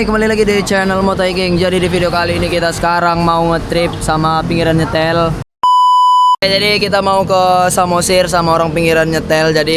Hai, kembali lagi di channel Motai Geng. Jadi di video kali ini kita sekarang mau nge-trip sama pinggiran nyetel. Jadi kita mau ke Samosir sama orang pinggiran nyetel. Jadi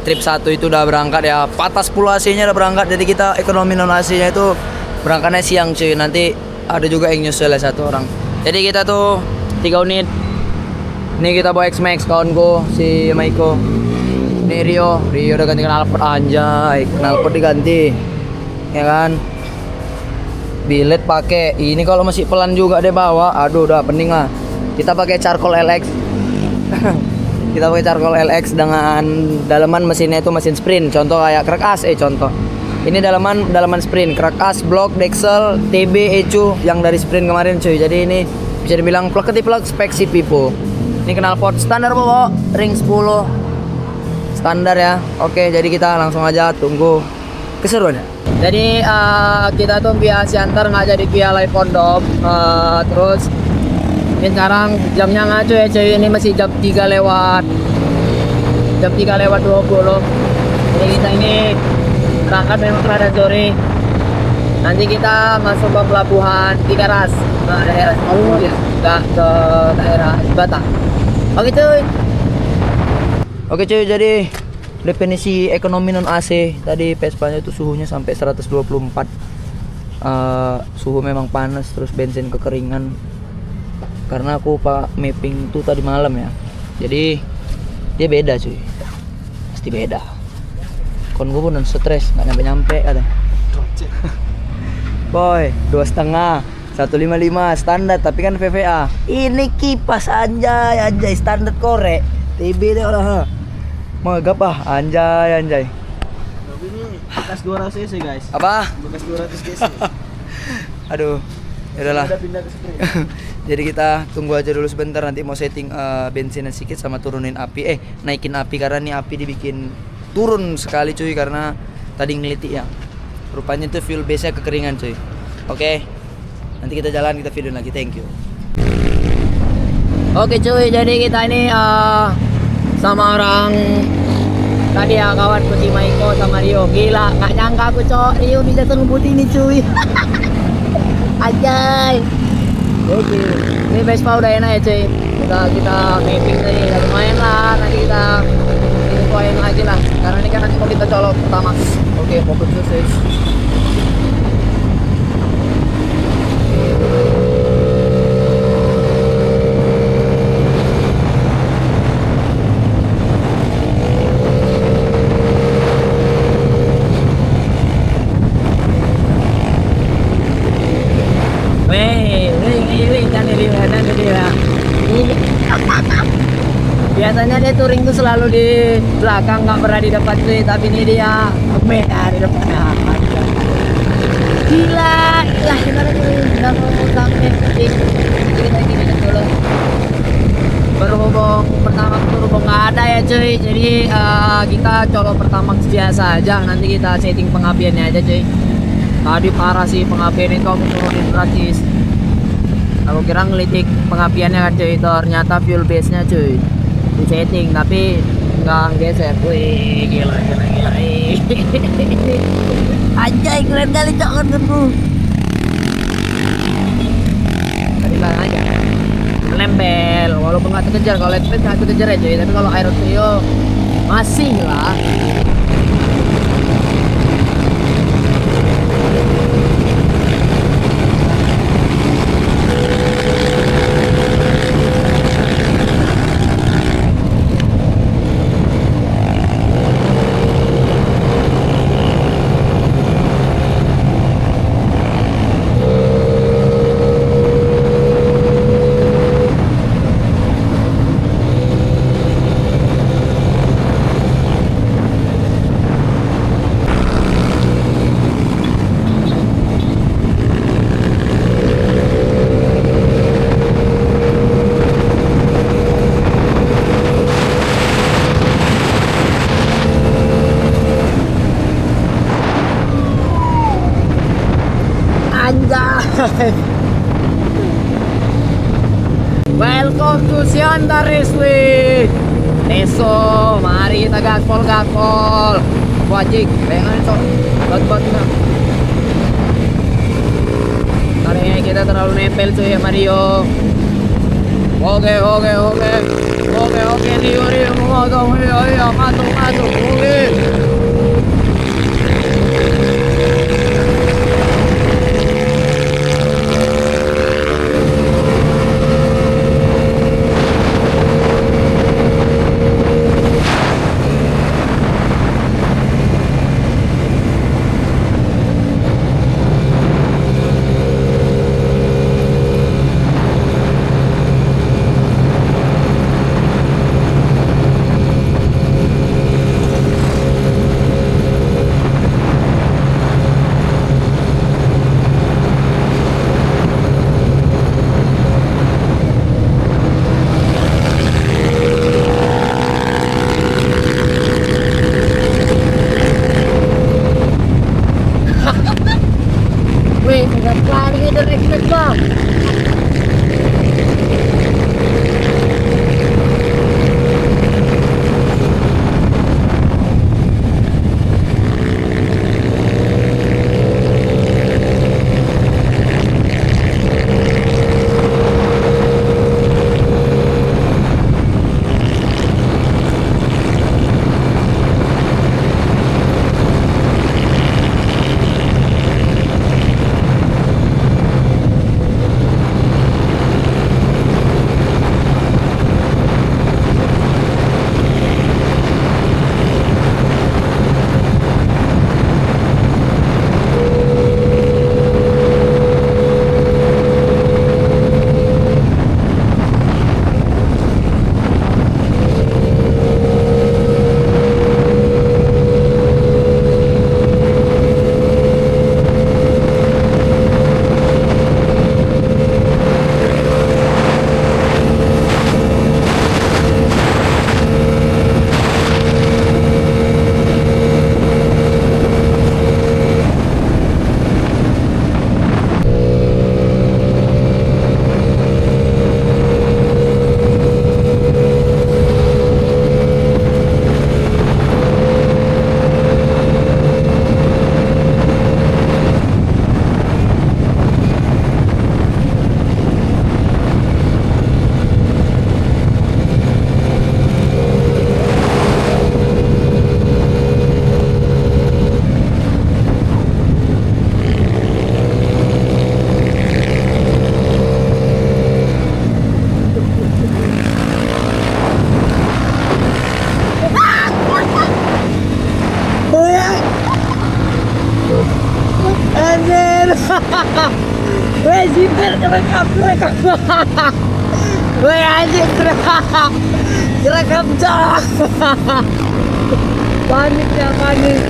trip 1 itu udah berangkat ya. Patah 10 AC-nya udah berangkat. Jadi kita ekonomi non AC-nya itu berangkatnya siang cuy. Nanti ada juga yang nyusul ya satu orang. Jadi kita tuh 3 unit. Ini kita bawa X-Max kawanku si Maiko. Ini Rio udah ganti knalpot, anjay. Knalpot diganti. Ya kan, bilet pakai ini. Kalau masih pelan juga dia bawa, aduh udah pening lah. Kita pakai charcoal LX. Kita pakai charcoal LX dengan dalaman mesinnya itu mesin sprint. Contoh kayak crack as, contoh. Ini dalaman sprint, crack as, block, Dexel, TB, ECU yang dari sprint kemarin cuy. Jadi ini bisa dibilang plug spek si Pipo. Ini knalpot standar bawa ring 10 standar ya. Oke, jadi kita langsung aja tunggu keseruannya. Jadi kita tuh via Siantar nggak jadi via live kondom. Terus ini sekarang jamnya ngaco ya cuy. Ini masih jam 3 lewat 20. Jadi kita ini berangkat memang rada sore. Nanti kita masuk ke pelabuhan Tigaras, daerah ya, nggak ke daerah Batak. Oke cuy, jadi definisi ekonomi non AC tadi Vespa-nya itu suhunya sampai 124. Suhu memang panas, terus bensin kekeringan. Karena aku pak mapping tuh tadi malam ya. Jadi dia beda cuy. Pasti beda. Kon gue pun stres, nggak nyampe ada. Boy, 2,5 155 standar, tapi kan VVA. Ini kipas anjay standar korek. TB deh orang. Magap anjay. Tapi ini bekas 200 cc guys. Apa? Bekas 200 cc. Aduh, yaudahlah. Udah pindah ke sprint. Jadi kita tunggu aja dulu sebentar, nanti mau setting bensinnya sedikit sama turunin api. Naikin api karena nih api dibikin turun sekali cuy karena tadi ngeliti ya. Rupanya tuh fuel base-nya kekeringan cuy. Oke. Nanti kita jalan, kita video lagi. Thank you. Oke cuy, jadi kita ini sama orang tadi ya, kawan si Maiko sama Rio. Gila, nggak nyangka aku cowok Rio bisa sengebut ini cuy. Anjay. Oke, ini Vespa udah enak ya cuy. Kita mapping tadi, udah lumayan lah. Nanti kita infoin lagi lah. Karena ini kan nanti mau kita colok pertama. Oke, fokus selesai. Biasanya dia touring tuh selalu di belakang, nggak pernah di depan cuy. Tapi ini dia di depan. Gila gimana cuy, nggak mau sampai kita gini dulu. Berhubung pertama turbo nggak ada ya cuy. Jadi kita colok pertama biasa aja. Nanti kita setting pengapiannya aja cuy. Tadi parah sih pengapian itu, aku turunin gratis. Aku kira ngelitik pengapiannya kan cuy, ternyata fuel base nya cuy di setting tapi nggak geser. Wih gila. Anjay keren kali cokot aku. Tadi bang aja nempel walaupun nggak terkejar. Kalau Let's nggak terkejar ya cuy, tapi kalau Aero Trio masih lah. Welcome to Siantar Raceway. Neso, mari kita gaspol. Wajib, pengen cok. Batu-batu. kita terlalu nempel cuy ya Mario. Oke, Rio, motong, iya, masuk, oke. Wih, nggak lari dari bang. Weh, jiper kerekam. Weh, anjir kerekam dah. Panik ya, panik.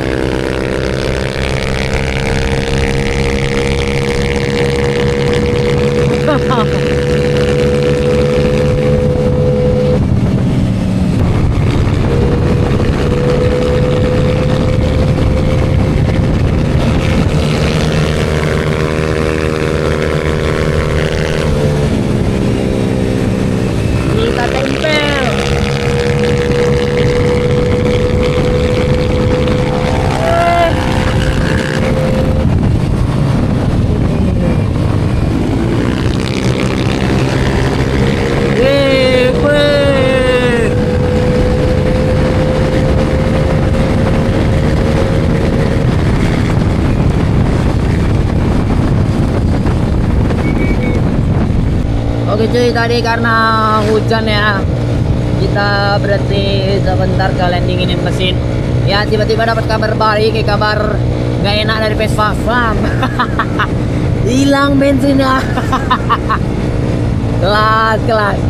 Kita tempel. Oke cuy, tadi karena hujan ya, kita berhenti sebentar ke landingin mesin. Ya tiba-tiba dapat kabar baik, kabar gak enak dari Vespa Farm. Hilang bensinnya. kelas.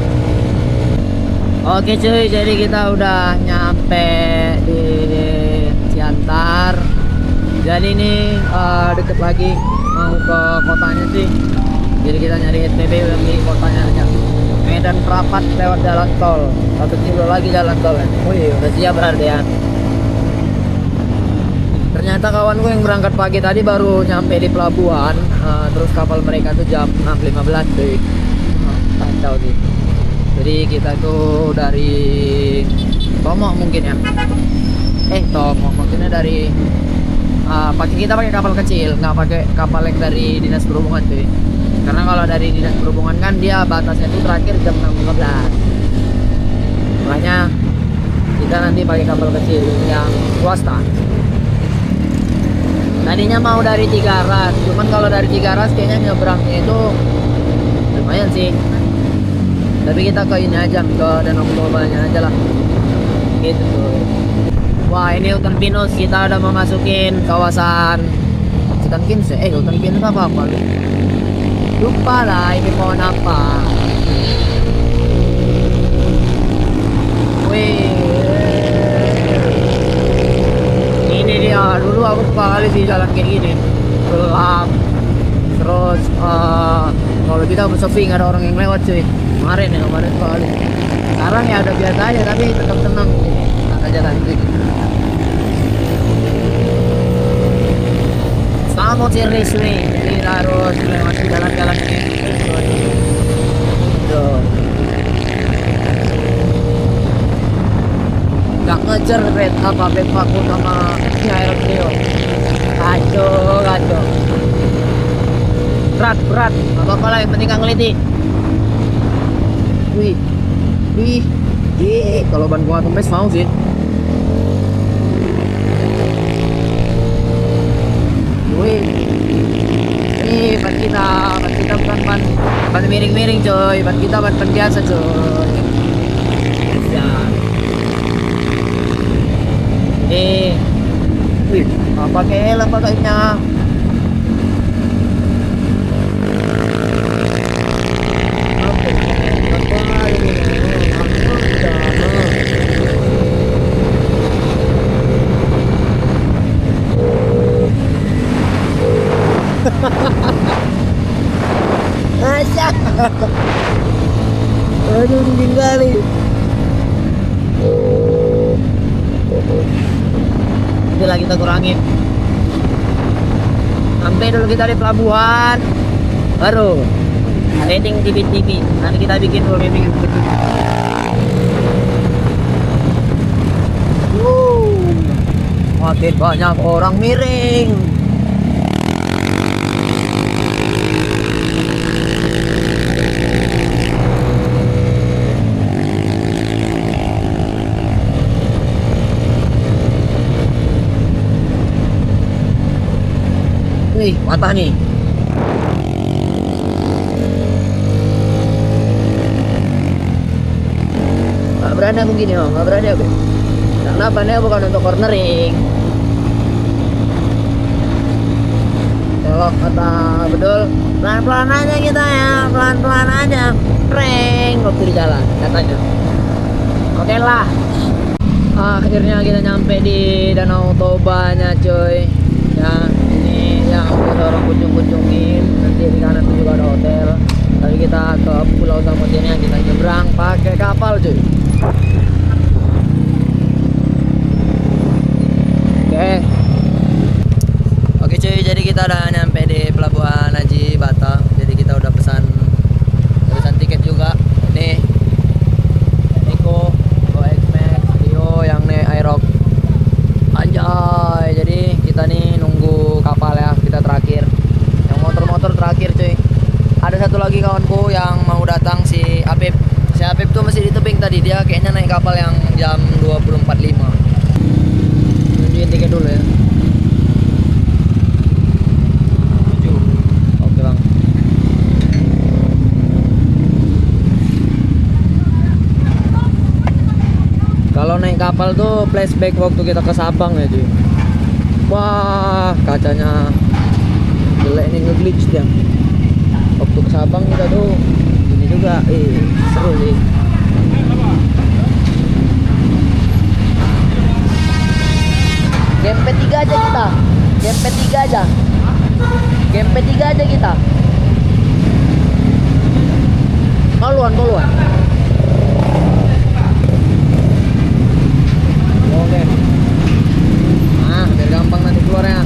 Oke cuy, jadi kita udah nyampe di Siantar. Jadi ini deket lagi mau ke kotanya sih. Jadi kita nyari SPB udah di kotanya aja. Medan Prapat lewat jalan tol. 1 kilo lagi jalan tol kan. Wih, udah siap berarti ya. Ternyata kawan gue yang berangkat pagi tadi baru nyampe di pelabuhan. Terus kapal mereka tuh jam 6.15 deh. Kacau sih. Jadi kita tuh dari Tomo mungkin ya. Tomo maksudnya dari kita pakai kapal kecil, nggak pakai kapal yang dari dinas perhubungan cuy. Karena kalau dari dinas perhubungan kan dia batasnya itu terakhir jam 6.15. Makanya kita nanti pakai kapal kecil yang swasta. Tadinya mau dari Tigaras, cuman kalau dari Tigaras kayaknya nyebrangnya itu lumayan sih. Tapi kita ke ini aja, ke Danau Tobanya aja lah. Gitu tuh. Wah, ini hutan pinus, kita udah memasukin kawasan hutan pinus. Hutan pinus apa lu? Lupa lah ini pohon apa. Wih. Ini dia, dulu aku suka kali sih jalan kayak gini. Gelap. Terus kalau kita surfing ada orang yang lewat cuy. Kemarin kali. Sekarang ya udah biasa aja tapi tetap tenang gini. Kita jalan gitu. Sama seriously, jadi harus melewati jalan-jalan ini. Tuh. Gak ngejar red apa Bepakku sama si Aero Trio. Kacau. Berat. Gak apa-apa lah, yang penting gak ngeliti. Wih. Kalau ban gua kempes mau sih. Wih. Nih ban kita bukan ban miring-miring coy. Ban kita ban biasa coy. Ya. Wih, pakai helm pakainya. Asyik. Aduh, dingin kali. Itulah kita kurangin. Sampai dulu kita di pelabuhan. Baru rating TV. Nanti kita bikin dulu rating. Makin banyak orang miring. Wih, patah nih. Gak berani aku gini, gak berani aku. Karena bannya bukan untuk cornering. Kalau kata Bedul, pelan-pelan aja kita ya, pelan-pelan aja. Prank waktu di jalan, katanya. Oke lah. Akhirnya kita nyampe di Danau Tobanya coy. Ya, ini yang kita orang kunjungin. Nanti di kanan itu juga ada hotel. Tapi kita ke Pulau Samosir yang kita nyebrang pakai kapal cuy. Oke cuy, jadi kita udah nyampe di Pelabuhan Haji Bata. Jadi kita udah pesan tiket juga. Nih Niko, GoXMax, Rio yang nih Aerox. Anjay, jadi kita nih nunggu kapal ya, kita terakhir. Yang motor terakhir cuy. Ada satu lagi kawanku yang mau datang, si Apip. Si Apip tuh masih di tebing tadi, dia kayaknya naik kapal yang jam 20.45. Tunjukin tiket dulu ya. Oke bang. Kalau naik kapal tuh flashback waktu kita ke Sabang ya cuy. Wah, kacanya jelek nih, nge-glitch dia. Waktu ke Sabang kita tuh ini juga, seru sih. Game P3 aja kita. Game P3 aja. Game P3 aja kita. Koluan. Oke. Nah, biar gampang nanti keluarnya.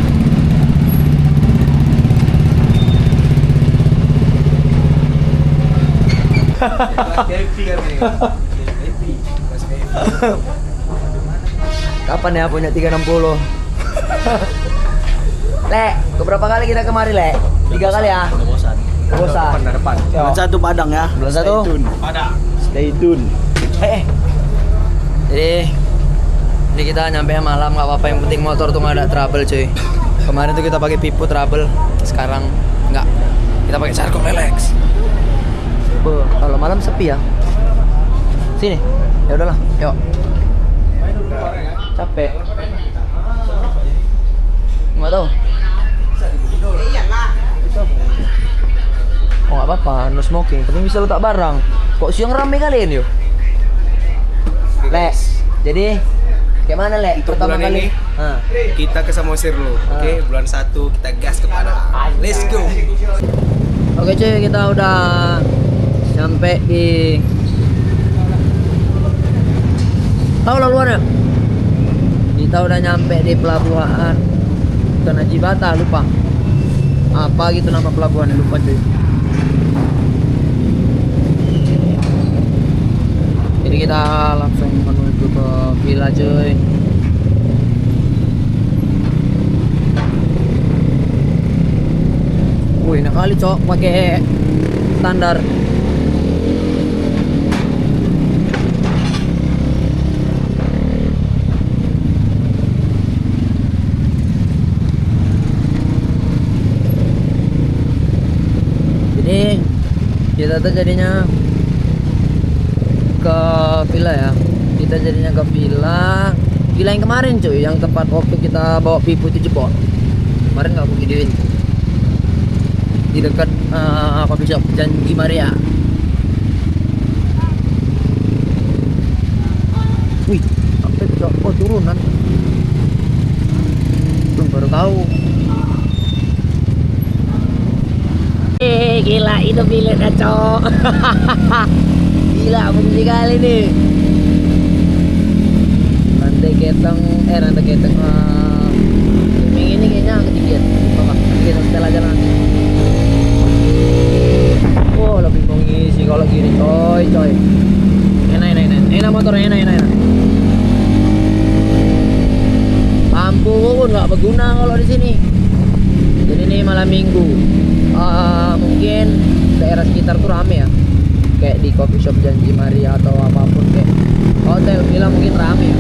Kapan ya punya 360? Le, keberapa kali kita kemari Le? 3 kali ya? Udah bosan. Bosan. Depan. Bulan 1 Padang ya. Bulan Stay 1. tune. Padang. Stay tune. Jadi kita nyampe malam nggak apa-apa, yang penting motor tuh nggak ada trouble cuy. Kemarin tuh kita pakai pipu trouble, sekarang nggak. Kita pakai Charcoal Relax. Kalau malam sepi ya. Sini. Ya udahlah, yuk. Capek. Nggak tahu. Oh nggak apa-apa, no smoking. Tapi bisa letak barang. Kok siang rame kalian yuk? Le, jadi kayak mana Le? Untuk Pertama bulan kali. ini, Ah. kita ke Samosir dulu. Oke, bulan 1 kita gas ke Padang. Let's go. Oke cuy, kita udah sampai di laluan ya. Kita udah nyampe di pelabuhan Tanah Jibata, lupa apa gitu nama pelabuhan, lupa cuy. Jadi kita langsung menuju ke villa cuy. Wih, enak kali cok pakai standar. Jadi kita tuh jadinya ke villa ya. Kita jadinya ke villa yang kemarin cuy, yang tempat waktu kita bawa pipu itu jebol. Kemarin nggak aku videoin. Di dekat coffee shop Janji Maria. Wih, sampai cok, oh turunan. Belum baru tahu. Gila itu biletnya cok. Gila fungsi kali nih. Rantai keteng ini kayaknya ketinggian. Bapak, kita setelah jalan. Oh lebih mengisi kalau gini coy. Enak motornya enak. Lampu pun nggak berguna kalau di sini. Jadi ini malam minggu. Mungkin daerah sekitar tuh rame ya. Kayak di coffee shop Janji Maria atau apapun kayak hotel villa mungkin rame ya.